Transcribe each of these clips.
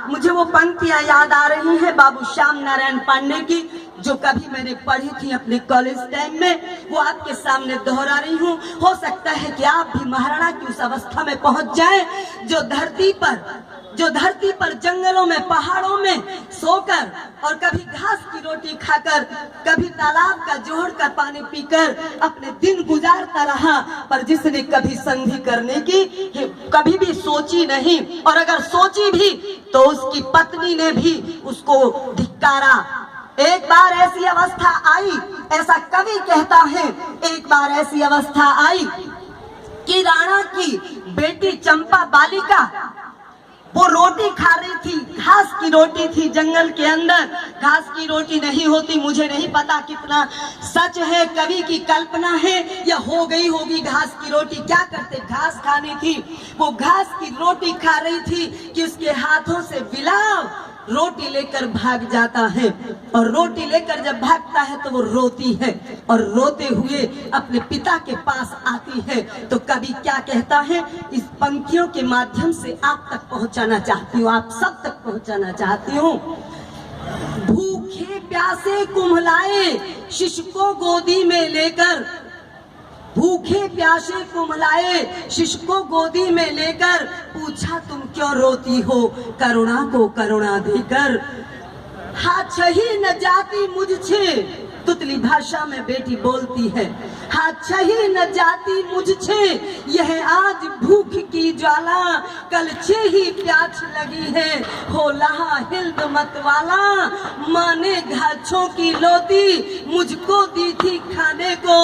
मुझे वो पंक्तियां याद आ रही हैं बाबू श्याम नारायण पांडे की, जो कभी मैंने पढ़ी थी अपने कॉलेज टाइम में, वो आपके सामने दोहरा रही हूँ। हो सकता है कि आप भी महाराणा की उस अवस्था में पहुंच जाएं जो धरती पर जंगलों में, पहाड़ों में सोकर और कभी घास की रोटी खाकर, कभी तालाब का जोड़ कर पानी पीकर अपने दिन गुजारता रहा, पर जिसने कभी संधि करने की कभी भी सोची नहीं, और अगर सोची भी तो उसकी पत्नी ने भी उसको धिक्कारा। एक बार ऐसी अवस्था आई, ऐसा कवि कहता है, एक बार ऐसी अवस्था आई कि राणा की बेटी चंपा बालिका वो रोटी खा रही थी, घास की रोटी थी। जंगल के अंदर घास की रोटी नहीं होती, मुझे नहीं पता कितना सच है, कवि की कल्पना है या हो गई होगी घास की रोटी। क्या करते, घास खानी थी, वो घास की रोटी खा रही थी कि उसके हाथों से बिलाव रोटी लेकर भाग जाता है, और रोटी लेकर जब भागता है तो वो रोती है, और रोते हुए अपने पिता के पास आती है। तो कवि क्या कहता है, इस पंक्तियों के माध्यम से आप तक पहुंचाना चाहती हूँ, आप सब तक पहुंचाना चाहती हूँ। भूखे प्यासे कुम्हलाए शिशु को गोदी में लेकर, भूखे प्यासे कुम्हलाए शिशु को गोदी में लेकर, पूछा तुम क्यों रोती हो करुणा को करुणा देकर। हाथ छही न जाती मुझसे, तुतली भाषा में बेटी बोलती है, हाथ छही न जाती मुझसे, यह आज भूख की ज्वाला, कल छे ही प्यास लगी है, हो लहा हिल्द मत वाला। माँ ने घाछों की लोती मुझको दी थी खाने को,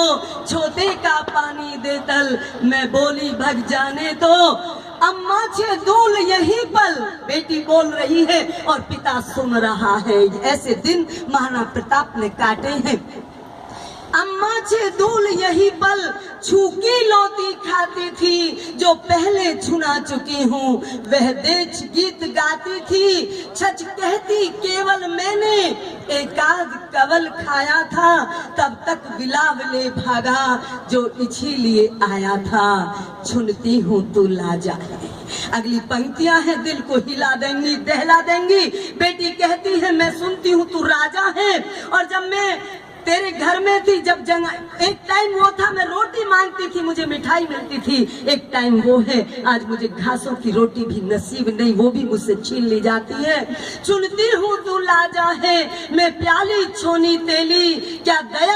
छोटे का पानी दे तल, मैं बोली भग जाने दो। अम्मा छे दूल यही पल, बेटी बोल रही है और पिता सुन रहा है। ऐसे दिन महाराणा प्रताप ने काटे हैं। अम्मा छे दूल यही पल, छूकी लोती खाती थी, जो पहले छुना चुकी हूँ वह देश गीत गाती थी। सच कहती केवल मैंने एकाध कवल खाया था, तब तक बिलाव ले भागा जो इसीलिए आया था, छुनती हूँ तू लाजा है। अगली पंक्तियां हैं दिल को हिला देंगी, दहला देंगी। बेटी कहती है मैं सुनती हूँ तू राजा है, और जब मैं तेरे घर में थी, जब एक टाइम वो था मैं रोटी मांगती थी, मुझे मिठाई मिलती थी, एक टाइम वो है आज मुझे घासों की रोटी भी नसीब नहीं, वो भी मुझसे छीन ली जाती है। सुनती हूँ तू लाजा है, मैं प्याली छोनी तेली, क्या दया